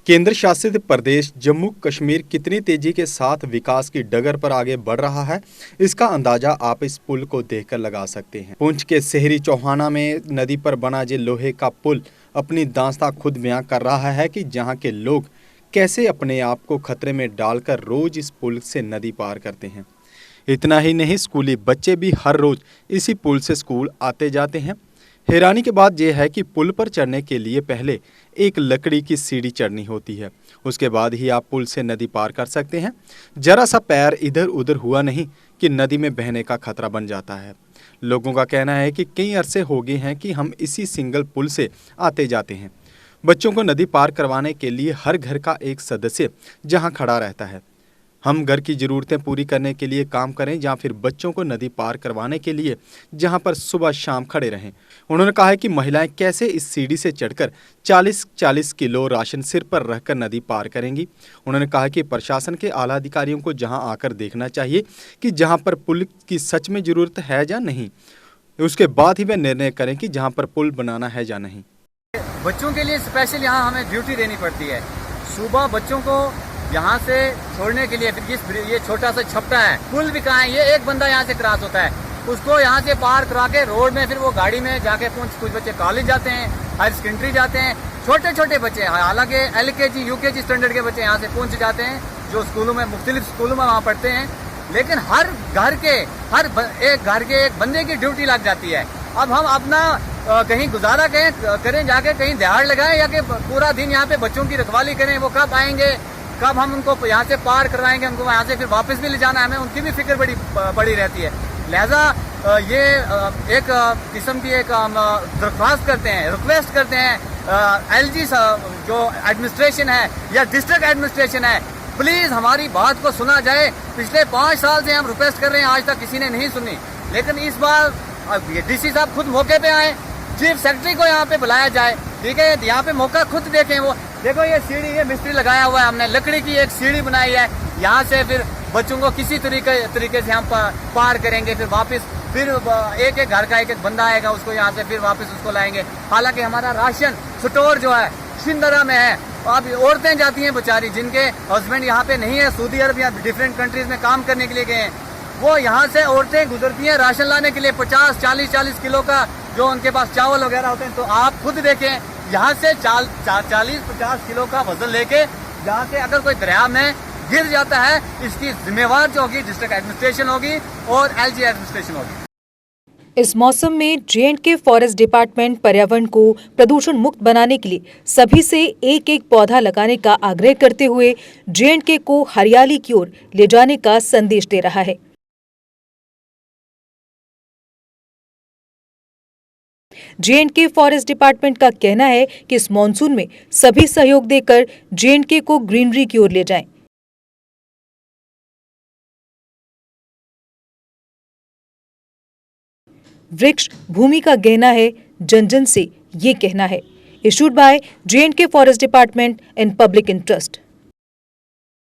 केंद्र शासित प्रदेश जम्मू कश्मीर कितनी तेजी के साथ विकास की डगर पर आगे बढ़ रहा है, इसका अंदाजा आप इस पुल को देखकर लगा सकते हैं। पुंछ के शहरी चौहाना में नदी पर बना ये लोहे का पुल अपनी दास्तां खुद बयां कर रहा है कि जहां के लोग कैसे अपने आप को खतरे में डालकर रोज इस पुल से नदी पार करते हैं। इतना ही नहीं, स्कूली बच्चे भी हर रोज इसी पुल से स्कूल आते जाते हैं। हैरानी की बात यह है कि पुल पर चढ़ने के लिए पहले एक लकड़ी की सीढ़ी चढ़नी होती है, उसके बाद ही आप पुल से नदी पार कर सकते हैं। जरा सा पैर इधर उधर हुआ नहीं कि नदी में बहने का खतरा बन जाता है। लोगों का कहना है कि कई अरसे हो गए हैं कि हम इसी सिंगल पुल से आते जाते हैं। बच्चों को नदी पार करवाने के लिए हर घर का एक सदस्य जहां खड़ा रहता है। हम घर की ज़रूरतें पूरी करने के लिए काम करें या फिर बच्चों को नदी पार करवाने के लिए जहां पर सुबह शाम खड़े रहें। उन्होंने कहा है कि महिलाएं कैसे इस सीढ़ी से चढ़कर 40-40 किलो राशन सिर पर रखकर नदी पार करेंगी। उन्होंने कहा कि प्रशासन के आला अधिकारियों को जहां आकर देखना चाहिए कि जहां पर पुल की सच में ज़रूरत है या नहीं, उसके बाद ही वे निर्णय करें कि जहाँ पर पुल बनाना है या नहीं। बच्चों के लिए स्पेशल यहाँ हमें ड्यूटी देनी पड़ती है। सुबह बच्चों को यहाँ से छोड़ने के लिए फिर ये छोटा सा छपटा है, पुल भी कहाँ है, ये एक बंदा यहाँ से क्रॉस होता है, उसको यहाँ से पार करा के रोड में फिर वो गाड़ी में जाके कुछ बच्चे कॉलेज जाते हैं, हायर सेकेंडरी जाते हैं, छोटे छोटे बच्चे, हालांकि LKG UKG स्टैंडर्ड के बच्चे यहाँ से पहुँच जाते हैं जो स्कूलों में मुख्तलिफ स्कूलों में वहाँ पढ़ते हैं। लेकिन हर घर के एक बंदे की ड्यूटी लग जाती है। अब हम अपना कहीं गुजारा करें जाके कहीं दिहाड़ लगाएं या कि पूरा दिन यहाँ पे बच्चों की रखवाली करें, वो कब आएंगे, कब हम उनको यहाँ से पार करवाएंगे, उनको यहाँ से फिर वापस भी ले जाना है, हमें उनकी भी फिक्र बड़ी रहती है। लिहाजा ये एक किस्म की एक दरख्वास्त करते हैं, रिक्वेस्ट करते हैं LG जो एडमिनिस्ट्रेशन है या डिस्ट्रिक्ट एडमिनिस्ट्रेशन है, प्लीज हमारी बात को सुना जाए। पिछले 5 साल से हम रिक्वेस्ट कर रहे हैं, आज तक किसी ने नहीं सुनी। लेकिन इस बार DC साहब खुद मौके पे आए, चीफ सेक्रेटरी को यहाँ पे बुलाया जाए, ठीक है, यहाँ पे मौका खुद देखें। वो देखो ये सीढ़ी, ये मिस्त्री लगाया हुआ है, हमने लकड़ी की एक सीढ़ी बनाई है, यहाँ से फिर बच्चों को किसी तरीके से हम पार करेंगे। फिर वापस फिर एक घर का एक बंदा आएगा, उसको यहाँ से फिर वापस उसको लाएंगे। हालांकि हमारा राशन स्टोर जो है शिंदरा में है। अब औरतें जाती हैं बेचारी, जिनके हस्बैंड यहाँ पे नहीं है, सऊदी अरब या डिफरेंट कंट्रीज में काम करने के लिए गए हैं, वो यहाँ से औरतें गुजरती हैं राशन लाने के लिए 40 किलो का जो उनके पास चावल वगैरह होते हैं। तो आप खुद देखें, यहाँ से 40-50 किलो का वजन लेके यहाँ से अगर कोई दरिया में गिर जाता है, इसकी जिम्मेवार जो होगी डिस्ट्रिक्ट एडमिनिस्ट्रेशन होगी और LG एडमिनिस्ट्रेशन होगी। इस मौसम में J&K फॉरेस्ट डिपार्टमेंट पर्यावरण को प्रदूषण मुक्त बनाने के लिए सभी से एक पौधा लगाने का आग्रह करते हुए J&K को हरियाली की ओर ले जाने का संदेश दे रहा है। J&K फॉरेस्ट डिपार्टमेंट का कहना है कि इस मॉनसून में सभी सहयोग देकर J&K को ग्रीनरी की ओर ले जाएं। वृक्ष भूमि का गहना है, जन जन से ये कहना है। Issued by J&K forest department in public interest.